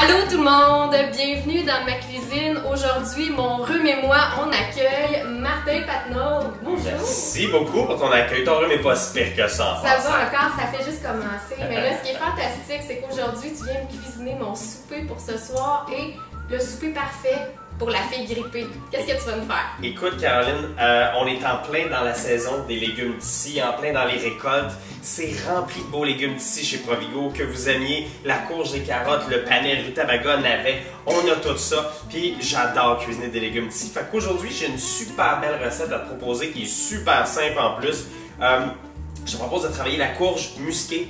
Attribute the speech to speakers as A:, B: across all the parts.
A: Allô tout le monde, bienvenue dans ma cuisine. Aujourd'hui, mon rhume et moi, on accueille Martin Patnaud. Bonjour.
B: Merci beaucoup pour ton accueil. Ton rhume n'est pas si pire que ça.
A: Ça va encore, ça fait juste commencer. Mais là, ce qui est fantastique, c'est qu'aujourd'hui, tu viens me cuisiner mon souper pour ce soir et le souper parfait pour la fille grippée. Qu'est-ce que tu vas nous faire?
B: Écoute, Caroline, on est en plein dans la saison des légumes d'ici, en plein dans les récoltes. C'est rempli de beaux légumes d'ici chez Provigo, que vous aimiez la courge, les carottes, le panais, le rutabaga, navet. On a tout ça. Puis j'adore cuisiner des légumes d'ici. Fait qu'aujourd'hui, j'ai une super belle recette à te proposer qui est super simple en plus. Je te propose de travailler la courge musquée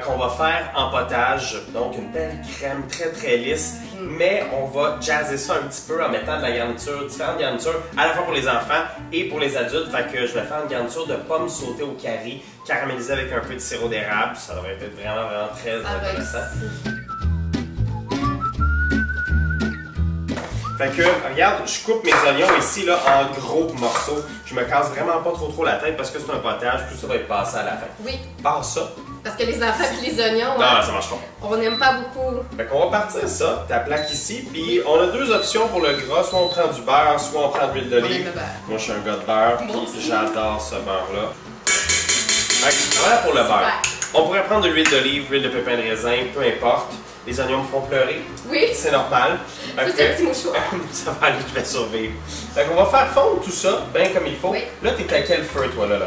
B: qu'on va faire en potage. Donc une belle crème très lisse. Mais on va jazzer ça un petit peu en mettant de la garniture, différentes garnitures, à la fois pour les enfants et pour les adultes. Fait que je vais faire une garniture de pommes sautées au curry, caramélisée avec un peu de sirop d'érable. Ça devrait être vraiment très intéressant. Fait que, regarde, je coupe mes oignons ici là, en gros morceaux. Je me casse vraiment pas trop la tête parce que c'est un potage, tout ça va être passé à la fin.
A: Oui.
B: Passe ça.
A: Parce que les enfants et les oignons,
B: non, ça marche pas.
A: On n'aime pas beaucoup.
B: Fait qu'on va partir ça, ta plaque ici, puis on a deux options pour le gras, soit on prend du beurre, soit on prend de l'huile d'olive. Moi je suis un gars de beurre, puis j'adore ce beurre-là. Fait que voilà pour le beurre. On pourrait prendre de l'huile d'olive, l'huile de pépins de raisin, peu importe. Les oignons me font pleurer.
A: Oui.
B: C'est normal.
A: Juste un petit mouchoir.
B: Ça va aller, je vais survivre. Fait qu'on va faire fondre tout ça, bien comme il faut.
A: Oui.
B: Là, t'es à quel feu, toi, là?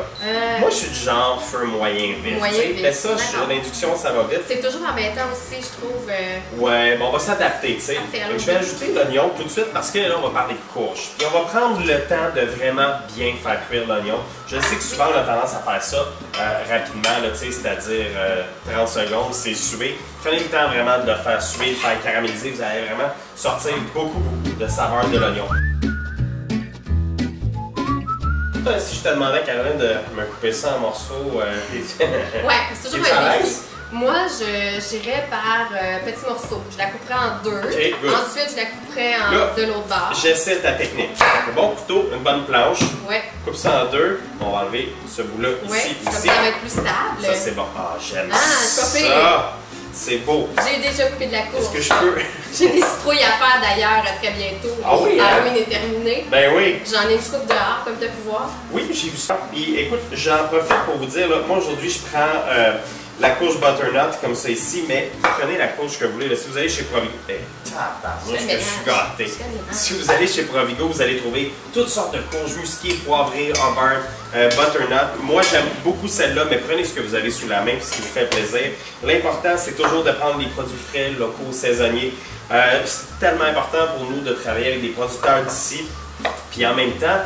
B: Moi, je suis du genre feu moyen vite. Mais ça, l'induction, ça va vite.
A: C'est toujours embêtant aussi, je trouve.
B: Ouais, bon, on va s'adapter, tu sais. Je vais ajouter l'oignon tout de suite parce que là, on va parler de courge. Puis on va prendre le temps de vraiment bien faire cuire l'oignon. Je sais que souvent, on a tendance à faire ça rapidement, tu sais, c'est-à-dire 30 secondes, c'est suer. Prenez le temps vraiment de le faire suer, de le faire caraméliser. Vous allez vraiment sortir beaucoup de saveur de l'oignon. Si je te demandais, Caroline, de me couper ça en morceaux,
A: ouais, c'est toujours un défi. Moi, j'irais par petits morceaux. Je la couperais en deux.
B: Okay,
A: ensuite, je la couperais de l'autre bord.
B: J'essaie ta technique. Un bon couteau, une bonne planche.
A: Ouais.
B: Coupe ça en deux. On va enlever ce bout-là ici.
A: Comme ça va être plus stable.
B: Ça, c'est bon. Ah, j'aime
A: ça.
B: C'est beau.
A: J'ai déjà coupé de la courge.
B: Est-ce que je peux?
A: J'ai des citrouilles à faire d'ailleurs très bientôt.
B: Ah oui?
A: Halloween est terminé.
B: Ben oui.
A: J'en ai une coupe dehors, comme tu as pu voir.
B: Oui, j'ai vu ça. Puis écoute, j'en profite pour vous dire, là, moi aujourd'hui, je prends la courge butternut comme ça ici, mais prenez la courge que vous voulez. Là, si vous allez chez Provigo, je suis gâté. Si vous allez chez Provigo, vous allez trouver toutes sortes de courges musquées, poivrées, Hubbard, butternut. Moi, j'aime beaucoup celle-là, mais prenez ce que vous avez sous la main, ce qui vous fait plaisir. L'important, c'est toujours de prendre des produits frais, locaux, saisonniers. C'est tellement important pour nous de travailler avec des producteurs d'ici. Puis en même temps,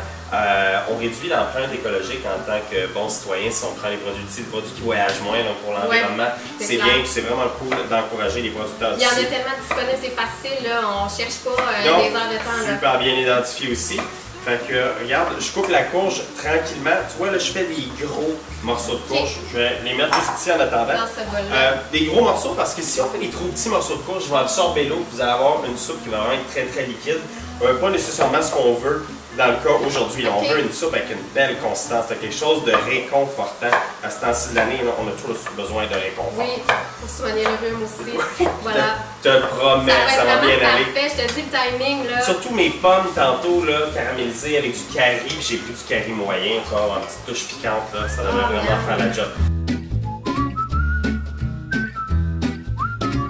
B: on réduit l'empreinte écologique en tant que bon citoyen si on prend les produits d'ici, des produits qui voyagent moins donc pour l'environnement. C'est bien, c'est vraiment cool d'encourager les producteurs d'ici.
A: Il y en a tellement disponibles, c'est facile, là, on cherche pas des heures de temps.
B: Super bien identifié aussi. Fait que, regarde, je coupe la courge tranquillement. Tu vois, là, je fais des gros morceaux de courge. Je vais les mettre juste ici en attendant. Des gros morceaux parce que si on fait des trop petits morceaux de courge, je vais absorber l'eau. Vous allez avoir une soupe qui va vraiment être très liquide. Pas nécessairement ce qu'on veut dans le cas aujourd'hui. On veut une soupe avec une belle consistance, quelque chose de réconfortant. À ce temps-ci de l'année, on a tous besoin de réconfort.
A: Oui, pour soigner le rhume aussi. Voilà.
B: Je te promets, ça va bien aller.
A: Parfait, je te dis le timing là.
B: Surtout mes pommes tantôt là, caramélisées avec du curry, puis j'ai pris du curry moyen, tu vas avoir une petite touche piquante là, ça devrait vraiment faire la job.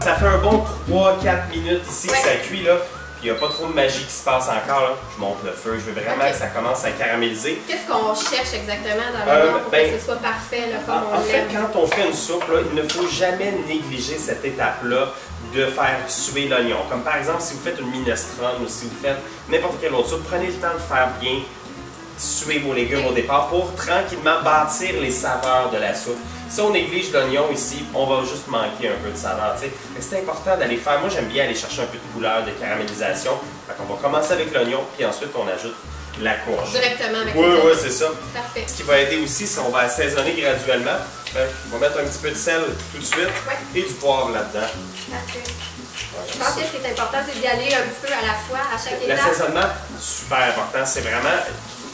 B: Ça fait un bon 3-4 minutes ici que ça cuit là. Il n'y a pas trop de magie qui se passe encore. Là. Je monte le feu. Je veux vraiment que ça commence à caraméliser.
A: Qu'est-ce qu'on cherche exactement dans l'oignon pour que ce soit parfait là, comme on l'aime?
B: En fait, quand on fait une soupe, là, il ne faut jamais négliger cette étape-là de faire suer l'oignon. Comme par exemple, si vous faites une minestrone ou si vous faites n'importe quelle autre soupe, prenez le temps de faire bien suer vos légumes au départ pour tranquillement bâtir les saveurs de la soupe. Si on néglige l'oignon ici, on va juste manquer un peu de saveur. Mais c'est important d'aller faire. Moi, j'aime bien aller chercher un peu de couleur, de caramélisation. Fait qu'on va commencer avec l'oignon, puis ensuite on ajoute la courge.
A: Directement avec
B: Oui, c'est ça.
A: Parfait.
B: Ce qui va aider aussi, c'est qu'on va assaisonner graduellement. On va mettre un petit peu de sel tout de suite et du poivre là-dedans.
A: Parfait. Je pense que ce qui est important, c'est d'y aller un petit peu à la fois, à chaque étape.
B: L'assaisonnement, super important. C'est vraiment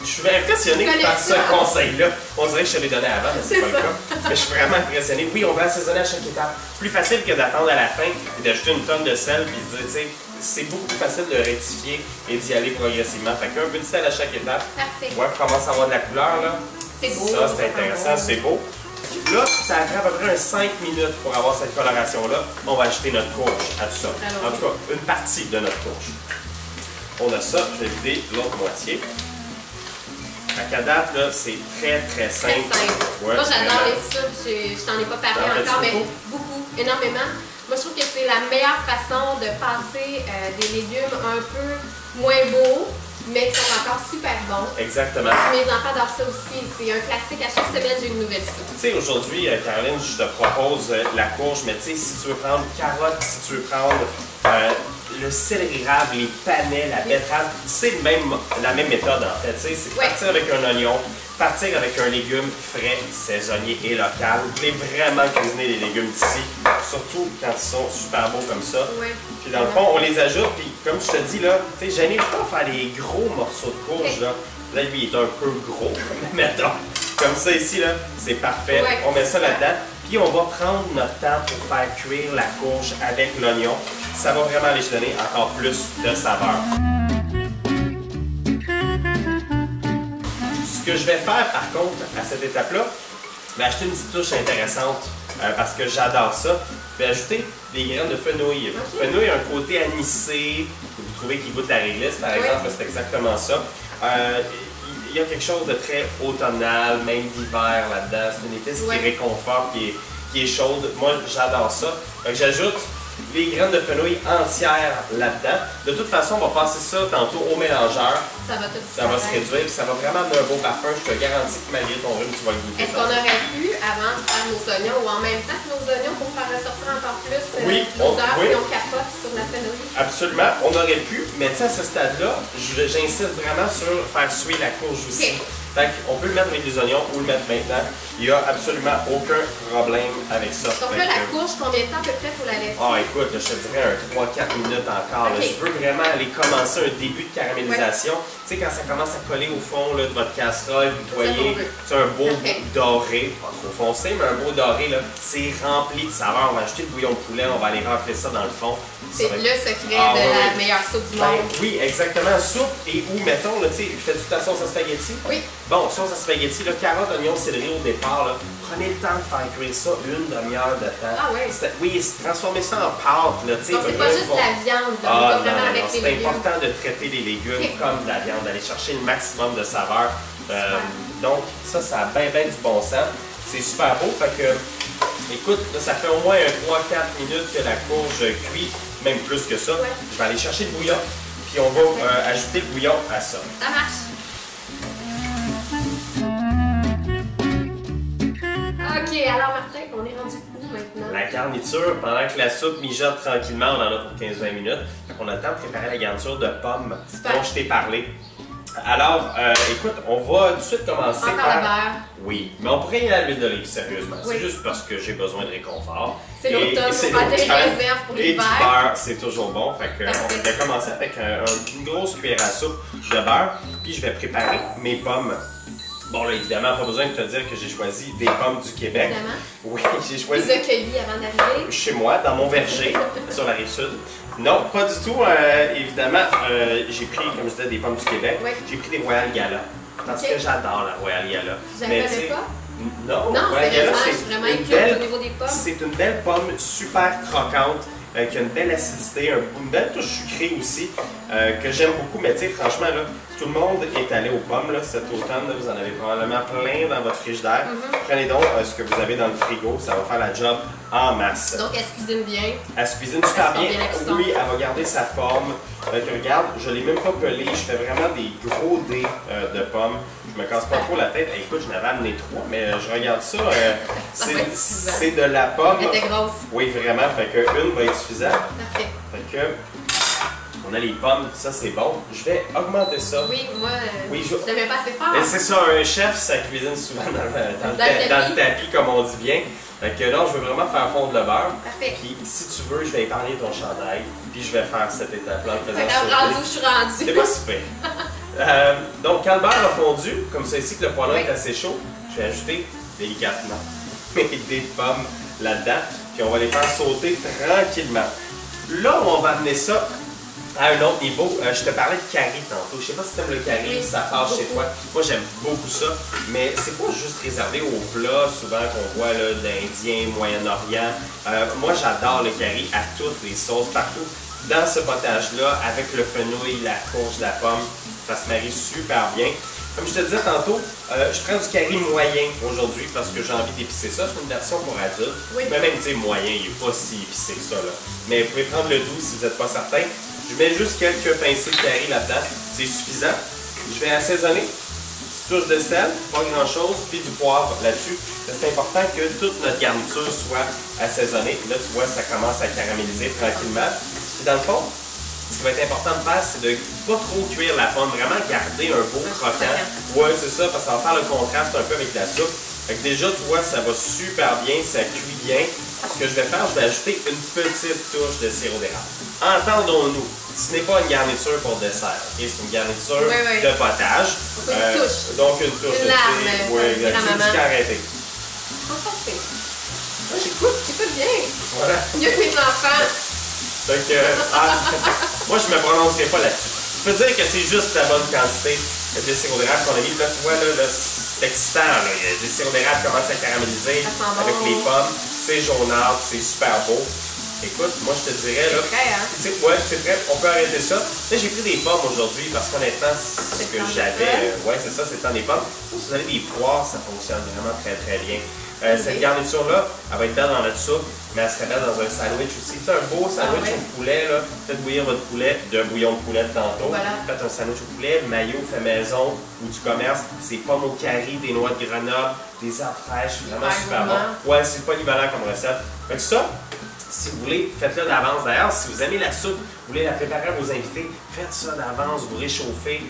B: Je suis impressionné par ce conseil-là. On dirait que je te l'ai donné avant, mais c'est pas le cas. Mais je suis vraiment impressionné. Oui, on va assaisonner à chaque étape. Plus facile que d'attendre à la fin et d'ajouter une tonne de sel puis de dire, tu sais, c'est beaucoup plus facile de rectifier et d'y aller progressivement. Fait qu'un peu de sel à chaque étape.
A: Parfait.
B: Ouais, commence à avoir de la couleur, là.
A: C'est beau.
B: Ça, c'est intéressant, c'est beau. Là, ça a pris à peu près 5 minutes pour avoir cette coloration-là. On va ajouter notre courge à tout ça.
A: Alors,
B: en tout cas, une partie de notre courge. On a ça, je vais vider l'autre moitié. À date, là, c'est très simple.
A: Très simple.
B: Ouais,
A: moi, j'adore
B: vraiment.
A: les soupes. Je t'en ai pas parlé
B: T'en fais-tu
A: encore, mais
B: beaucoup?
A: beaucoup, énormément. Moi, je trouve que c'est la meilleure façon de passer des légumes un peu moins beaux, mais qui sont encore super bons.
B: Exactement.
A: Mes enfants adorent ça aussi. C'est un classique. À chaque semaine, j'ai une nouvelle soupe.
B: Tu sais, aujourd'hui, Caroline, je te propose la courge, mais tu sais, si tu veux prendre carottes, si tu veux prendre le céleri rave, les panais, la betterave, c'est la même méthode en fait. C'est partir avec un oignon, partir avec un légume frais, saisonnier et local. Vous pouvez vraiment cuisiner les légumes d'ici, surtout quand ils sont super beaux comme ça.
A: Ouais.
B: Puis dans le fond, on les ajoute, puis comme je te dis là, tu sais, j'aime pas faire des gros morceaux de courge là. Là, lui, il est un peu gros, mettons. Comme ça ici, là, c'est parfait.
A: Ouais,
B: on met ça là-dedans. Puis on va prendre notre temps pour faire cuire la courge avec l'oignon. Ça va vraiment aller donner encore plus de saveur. Ce que je vais faire par contre à cette étape-là, je vais acheter une petite touche intéressante parce que j'adore ça. Je vais ajouter des graines de fenouil. Le fenouil a un côté anisé. Vous trouvez qu'il goûte la réglisse, par exemple, c'est exactement ça. Il y a quelque chose de très automnal, même d'hiver là-dedans. C'est une épice qui réconforte, qui est chaude. Moi, j'adore ça. Donc, j'ajoute les graines de fenouil entières là-dedans. De toute façon, on va passer ça tantôt au mélangeur. Ça va se réduire, puis ça va vraiment donner un beau parfum. Je te garantis que malgré ton rhume, tu vas le goûter.
A: Est-ce qu'on aurait pu, avant de faire nos oignons, ou en même temps que nos oignons, pour faire ressortir encore plus l'odeur si on capote sur la fenouil?
B: Absolument, on aurait pu, mais tu sais, à ce stade-là, j'insiste vraiment sur faire suer la courge aussi. Fait qu'on peut le mettre avec des oignons ou le mettre maintenant. Il n'y a absolument aucun problème avec ça.
A: Donc là, la courge, combien de temps à peu près faut la laisser?
B: Ah, écoute, je te dirais un 3-4 minutes encore. Je veux vraiment aller commencer un début de caramélisation. Tu sais, quand ça commence à coller au fond là, de votre casserole, vous voyez, c'est un beau doré, pas trop foncé, mais un beau doré. C'est rempli de saveurs. On va ajouter le bouillon de poulet, on va aller remplir ça dans le fond.
A: C'est le secret de la meilleure soupe du monde.
B: Oui, exactement. Soupe et où, mettons, tu sais, fais-tu ta sauce à spaghetti?
A: Oui.
B: Bon, sauce à spaghetti, là, carottes, oignons, céleri au départ, là, prenez le temps de faire cuire ça une demi-heure de temps.
A: Ah oui?
B: Oui, transformez ça en pâte. Là,
A: donc c'est pas juste la viande, pas vraiment avec les légumes.
B: C'est important de traiter les légumes comme de la viande, d'aller chercher le maximum de saveur. Donc ça a bien du bon sens. C'est super beau, fait que, écoute, là, ça fait au moins 3-4 minutes que la courge cuit, même plus que ça. Je vais aller chercher le bouillon, puis on va ajouter le bouillon à ça.
A: Ça marche. Ok, alors Martin, on est rendu où maintenant?
B: La garniture, pendant que la soupe mijote tranquillement, on en a pour 15-20 minutes. On a le temps de préparer la garniture de pommes dont je t'ai parlé. Alors, écoute, on va tout de suite commencer
A: par... le beurre.
B: Oui, mais on pourrait y aller à l'huile d'olive, sérieusement. C'est juste parce que j'ai besoin de réconfort.
A: C'est l'automne, on va faire des réserves pour l'hiver.
B: Et du beurre, c'est toujours bon. Fait que, on va commencer avec une grosse cuillère à soupe de beurre. Puis je vais préparer mes pommes. Bon, là, évidemment, pas besoin de te dire que j'ai choisi des pommes du Québec.
A: Évidemment.
B: Oui, j'ai choisi.
A: Les accueillis avant d'arriver.
B: Chez moi, dans mon verger, sur la Rive-Sud. Non, pas du tout. Évidemment, j'ai pris, comme je disais, des pommes du Québec. J'ai pris des Royal Gala. Parce que j'adore la Royal Gala.
A: Je la connais pas?
B: Non,
A: Royal Gala, c'est vraiment inquiète au niveau des pommes.
B: C'est une belle pomme super croquante. Qui a une belle acidité, une belle touche sucrée aussi, que j'aime beaucoup. Mais tu sais, franchement, là, tout le monde est allé aux pommes là, cet automne. Là, vous en avez probablement plein dans votre frigidaire. Prenez donc ce que vous avez dans le frigo, ça va faire la job en masse.
A: Donc, elle se cuisine bien.
B: Elle se cuisine super bien. Oui, elle va garder sa forme. Regarde, je ne l'ai même pas pelée. Je fais vraiment des gros dés de pommes. Je me casse pas trop la tête. Écoute, je n'avais amené 3, mais je regarde ça. C'est de la pomme.
A: Elle était grosse.
B: Oui, vraiment. Fait que une va être suffisante.
A: Parfait.
B: Fait que on a les pommes, ça c'est bon. Je vais augmenter ça.
A: Oui, moi,
B: je
A: n'avais pas assez fort.
B: C'est ça, un chef, ça cuisine souvent dans le tapis, comme on dit bien. Fait que là, je veux vraiment faire fondre le beurre.
A: Parfait.
B: Puis si tu veux, je vais épargner ton chandail. Puis je vais faire cette étape-là en faisant
A: ça. Rendu où je suis rendue.
B: C'est pas super. Donc, quand le beurre a fondu, comme ça ici que le poêlon est assez chaud, je vais ajouter délicatement des pommes là-dedans. Puis on va les faire sauter tranquillement. Là où on va amener ça à un autre niveau, je te parlais de curry tantôt. Je sais pas si tu aimes le curry, ça passe chez toi. Moi, j'aime beaucoup ça. Mais c'est pas juste réservé aux plats, souvent qu'on voit là, d'Indien, Moyen-Orient. Moi, j'adore le curry à toutes les sauces, partout. Dans ce potage-là, avec le fenouil, la courge, la pomme, ça se marie super bien. Comme je te disais tantôt, je prends du curry moyen aujourd'hui parce que j'ai envie d'épicer ça. C'est une version pour adultes. Oui. Mais même, tu sais, moyen, il n'est pas si épicé que ça. Là. Mais vous pouvez prendre le doux si vous n'êtes pas certain. Je mets juste quelques pincées de curry là-dedans. C'est suffisant. Je vais assaisonner. Une touche de sel, pas grand-chose, puis du poivre là-dessus. C'est important que toute notre garniture soit assaisonnée. Là, tu vois, ça commence à caraméliser tranquillement. Et dans le fond, ce qui va être important de faire, c'est de pas trop cuire la pomme, vraiment garder un beau croquant. Ouais, c'est ça, parce que ça va faire le contraste un peu avec la soupe. Fait que déjà, tu vois, ça va super bien, ça cuit bien. Ce que je vais faire, je vais ajouter une petite touche de sirop d'érable. Entendons-nous, ce n'est pas une garniture pour dessert, okay? C'est une garniture de potage.
A: Une touche.
B: Donc une touche de thé. Oui, une petite arrêtée. J'écoute.
A: J'écoute bien.
B: Voilà.
A: Mieux que mes enfants.
B: Donc, moi, je ne me prononcerai pas là-dessus. Je peux dire que c'est juste la bonne quantité de sirop d'érable qu'on a mis. Là, tu vois, là, c'est excitant. Là. Le sirop d'érable commence à caraméliser avec les pommes. C'est jaunâtre, c'est super beau. Écoute, moi, je te dirais, là...
A: C'est prêt, hein?
B: Ouais, c'est prêt. On peut arrêter ça. Là, j'ai pris des pommes aujourd'hui parce qu'honnêtement, c'est ce que j'avais. Ouais, c'est ça, c'est le temps des pommes. Si vous avez des poires, ça fonctionne vraiment très, très bien. Cette garniture-là, elle va être belle dans notre soupe, mais elle serait belle dans un sandwich aussi. C'est un beau sandwich au poulet, là. Faites bouillir votre poulet de bouillon de poulet de tantôt. Voilà. Faites un sandwich au poulet, maillot fait maison ou du commerce. C'est pommes au curry, des noix de Grenoble, des herbes fraîches, vraiment super bon. Ouais, c'est polyvalent comme recette. Fait que ça, si vous voulez, faites-le d'avance. D'ailleurs, si vous aimez la soupe, vous voulez la préparer à vos invités, faites ça d'avance, vous réchauffez.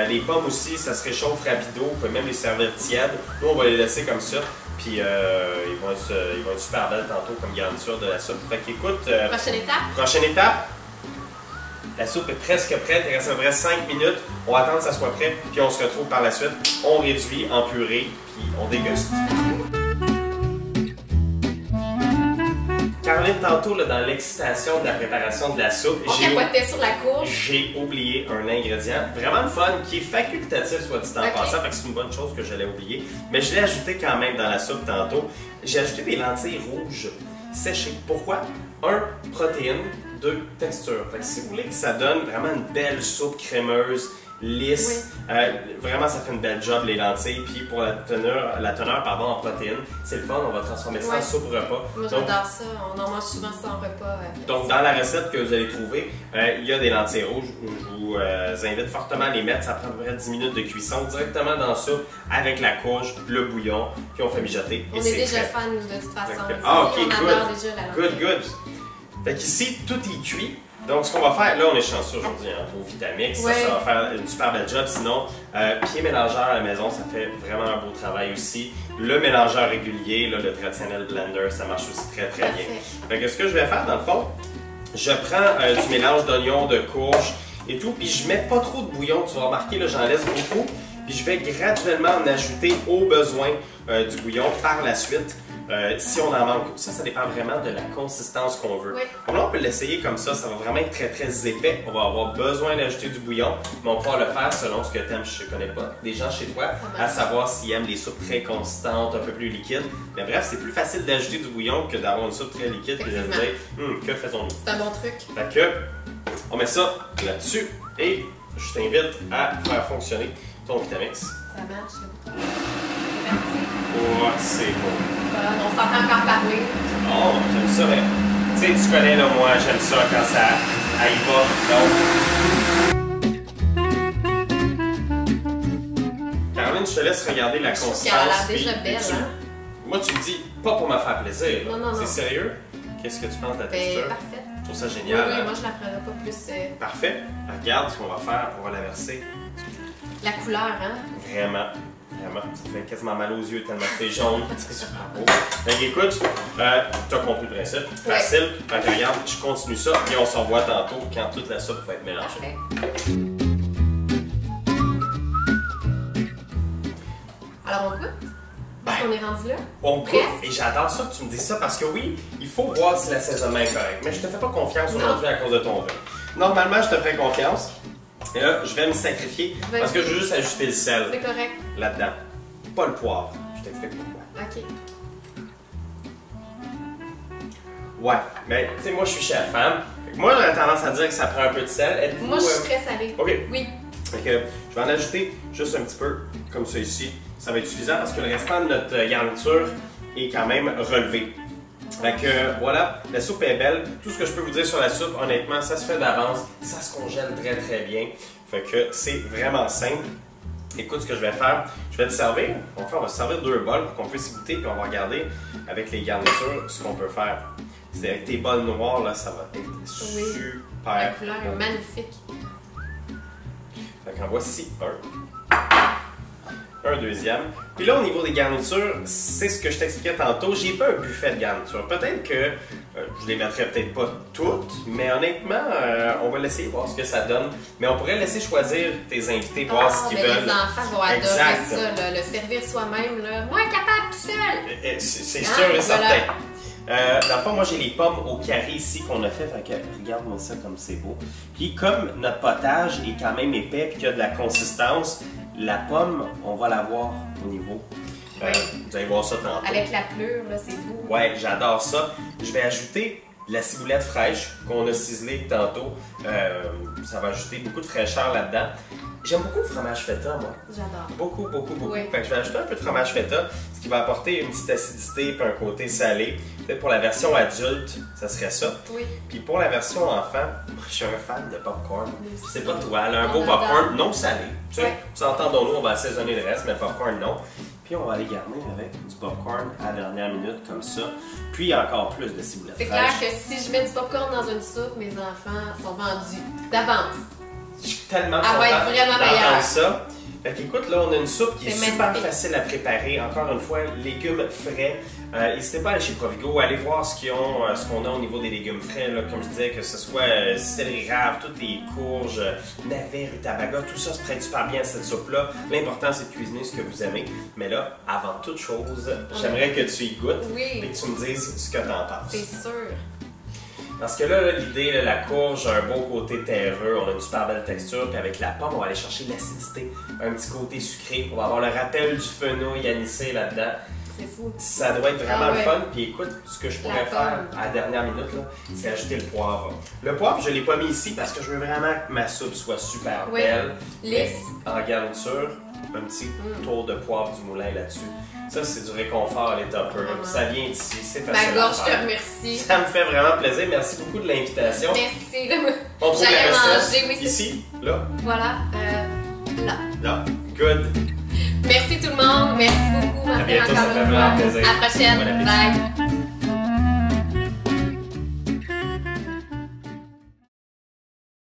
B: Les pommes aussi, ça se réchauffe rapido. Vous pouvez même les servir tièdes. Nous, on va les laisser comme ça. Puis ils vont être super belles tantôt comme garniture de la soupe. Fait qu'écoute...
A: prochaine étape?
B: Prochaine étape. La soupe est presque prête. Il reste à peu près 5 minutes. On va attendre que ça soit prêt. Puis on se retrouve par la suite. On réduit en purée. Puis on déguste. Caroline, tantôt, là, dans l'excitation de la préparation de la soupe,
A: on capotait sur la courge.
B: J'ai oublié un ingrédient vraiment le fun qui est facultatif, soit dit en passant, fait que c'est une bonne chose que j'allais oublier. Mais je l'ai ajouté quand même dans la soupe tantôt. J'ai ajouté des lentilles rouges séchées. Pourquoi? 1, protéines, 2, texture. Fait que si vous voulez que ça donne vraiment une belle soupe crémeuse, lisse, vraiment ça fait une belle job les lentilles. Puis pour la teneur en protéines, c'est le fun, on va transformer ça en soupe repas.
A: Moi j'adore ça, on en mange souvent ça en repas.
B: Donc dans la recette que vous allez trouver, il y a des lentilles rouges. Je vous invite fortement à les mettre, ça prend à peu près 10 minutes de cuisson directement dans la soupe avec la courge, le bouillon, puis on fait mijoter.
A: On est déjà fan de toute façon.
B: Ah ok,
A: on adore déjà la lentille.
B: Good. Fait qu'ici, tout est cuit. Donc, ce qu'on va faire, là, on est chanceux aujourd'hui, hein, au Vitamix. Ça va faire une super belle job. Sinon, pied mélangeur à la maison, ça fait vraiment un beau travail aussi. Le mélangeur régulier, là, le traditionnel blender, ça marche aussi très, très bien. Fait que ce que je vais faire, dans le fond, je prends du mélange d'oignons, de courges et tout, puis je mets pas trop de bouillon. Tu vas remarquer, là, j'en laisse beaucoup. Puis je vais graduellement en ajouter au besoin du bouillon par la suite. Si on en manque, ça dépend vraiment de la consistance qu'on veut. Donc là, on peut l'essayer comme ça, ça va vraiment être très très épais. On va avoir besoin d'ajouter du bouillon, mais on va pouvoir le faire selon ce que tu aimes. Je ne connais pas des gens chez toi, à savoir s'ils aiment les soupes très consistantes, un peu plus liquides. Mais bref, c'est plus facile d'ajouter du bouillon que d'avoir une soupe très liquide et de se dire, que faisons-nous?
A: C'est un bon truc.
B: Fait que, on met ça là-dessus et je t'invite à faire fonctionner ton Vitamix.
A: Ça marche.
B: Oh, c'est beau.
A: On s'entend encore parler.
B: Oh, j'aime ça, mais tu sais, tu connais, là, moi, j'aime ça quand ça y va. Caroline, je te laisse regarder la consistance.
A: Elle a l'air déjà belle, hein?
B: Moi, tu me dis, pas pour me faire plaisir.
A: Non.
B: C'est sérieux? Qu'est-ce que tu penses de la texture?
A: Parfait.
B: Je trouve ça génial.
A: Oui, moi, je la ferai pas plus.
B: Parfait. Regarde ce qu'on va faire. On va la verser.
A: La couleur, hein?
B: Vraiment. Ça fait quasiment mal aux yeux tellement c'est jaune. C'est super beau. Donc écoute, tu as compris le principe. Facile. Fait que regarde, je continue ça et on se revoit tantôt quand toute la soupe va être mélangée.
A: Parfait. Alors, on goûte? Est-ce qu'on est rendu là?
B: On goûte,
A: Presque.
B: et j'adore ça que tu me dises ça parce que oui, il faut voir si l'assaisonnement est correct. Mais je te fais pas confiance aujourd'hui à cause de ton vin. Normalement, je te ferais confiance. Et là, je vais me sacrifier parce que je veux juste ajuster le sel
A: C'est correct.
B: là-dedans. Pas le poivre. Je t'explique pourquoi.
A: OK.
B: Ouais, mais tu sais, moi je suis chef, hein? Moi j'aurais tendance à dire que ça prend un peu de sel. Êtes-vous,
A: Moi, je suis très salée.
B: Ok.
A: Oui.
B: Fait que je vais en ajouter juste un petit peu, comme ça ici. Ça va être suffisant parce que le restant de notre garniture est quand même relevé. Fait que voilà, la soupe est belle. Tout ce que je peux vous dire sur la soupe, honnêtement, ça se fait d'avance. Ça se congèle très très bien. Fait que c'est vraiment simple. Écoute ce que je vais faire. Je vais te servir. On va se servir 2 bols pour qu'on puisse y goûter. Puis on va regarder avec les garnitures ce qu'on peut faire. C'est avec tes bols noirs, là, ça va être super.
A: La couleur est magnifique.
B: Fait qu'en voici un deuxième. Puis là, au niveau des garnitures, c'est ce que je t'expliquais tantôt. J'ai pas un buffet de garnitures. Peut-être que je les mettrai peut-être pas toutes, mais honnêtement, on va l'essayer, voir ce que ça donne. Mais on pourrait laisser choisir tes invités, voir ce qu'ils veulent.
A: Les enfants vont adorer
B: Exact.
A: ça, là, le servir soi-même. Là. Moi, capable tout seul!
B: C'est sûr et certain. Dans le fond, moi j'ai les pommes au carré ici qu'on a fait que regarde-moi ça comme c'est beau. Puis comme notre potage est quand même épais et qu'il y a de la consistance, la pomme, on va la voir au niveau. Vous allez voir ça tantôt.
A: Avec la pleure, là, c'est beau.
B: Ouais, j'adore ça. Je vais ajouter de la ciboulette fraîche qu'on a ciselée tantôt. Ça va ajouter beaucoup de fraîcheur là-dedans. J'aime beaucoup le fromage feta, moi.
A: J'adore.
B: Beaucoup.
A: Oui.
B: Fait que je vais ajouter un peu de fromage feta, ce qui va apporter une petite acidité et un côté salé. Peut-être pour la version adulte, ça serait ça.
A: Oui.
B: Puis pour la version enfant, je suis un fan de popcorn. C'est pas toi, là, un
A: On
B: beau
A: adore.
B: popcorn non salé. Tu sais,
A: Ouais.
B: s'entendons-nous, on va assaisonner le reste, mais le popcorn non. Puis on va aller garnir avec du popcorn à la dernière minute comme ça. Puis encore plus de ciboulette
A: C'est
B: fraîche.
A: clair que si je mets du popcorn dans une soupe, mes enfants sont vendus d'avance.
B: Je suis tellement
A: Elle va être
B: content
A: vraiment
B: d'entendre
A: meilleure.
B: ça. Fait qu'écoute, là, on a une soupe qui est
A: C'est
B: super
A: magnifique.
B: facile à préparer. Encore une fois, légumes frais. N'hésitez pas à aller chez Provigo, allez voir ce qu'on a au niveau des légumes frais. Là. Comme je disais, que ce soit céleri rave, toutes les courges, navets, rutabaga, tout ça se prête super bien à cette soupe-là. L'important, c'est de cuisiner ce que vous aimez. Mais là, avant toute chose, j'aimerais que tu y goûtes et
A: Oui.
B: que tu me dises ce que tu en penses.
A: C'est sûr.
B: Parce que là, l'idée, là, la courge a un beau côté terreux, on a une super belle texture, puis avec la pomme, on va aller chercher l'acidité, un petit côté sucré, on va avoir le rappel du fenouil anisé là-dedans.
A: C'est fou.
B: Ça doit être vraiment
A: Ah
B: le
A: ouais.
B: fun, puis écoute, ce que je pourrais
A: La
B: faire
A: pomme.
B: à la dernière minute, là, c'est ajouter le poivre. Le poivre, je ne l'ai pas mis ici parce que je veux vraiment que ma soupe soit super
A: Oui.
B: belle.
A: Lisse.
B: Mais en garniture, un petit tour de poivre du moulin là-dessus. Ça, c'est du réconfort à l'état pur.
A: Vraiment.
B: Ça vient d'ici, c'est facile
A: Ma
B: à
A: gorge te
B: faire.
A: remercie.
B: Ça me fait vraiment plaisir. Merci beaucoup de l'invitation.
A: Merci.
B: On trouve
A: J'allais
B: la recette
A: manger, oui, c'est-
B: ici, là,
A: Voilà. Là.
B: là. Good.
A: Merci tout le monde. Merci beaucoup.
B: À bientôt, ça
A: encore
B: fait
A: une
B: vraiment
A: fois.
B: plaisir.
A: À la prochaine.
B: Bon appétit.
A: Bye.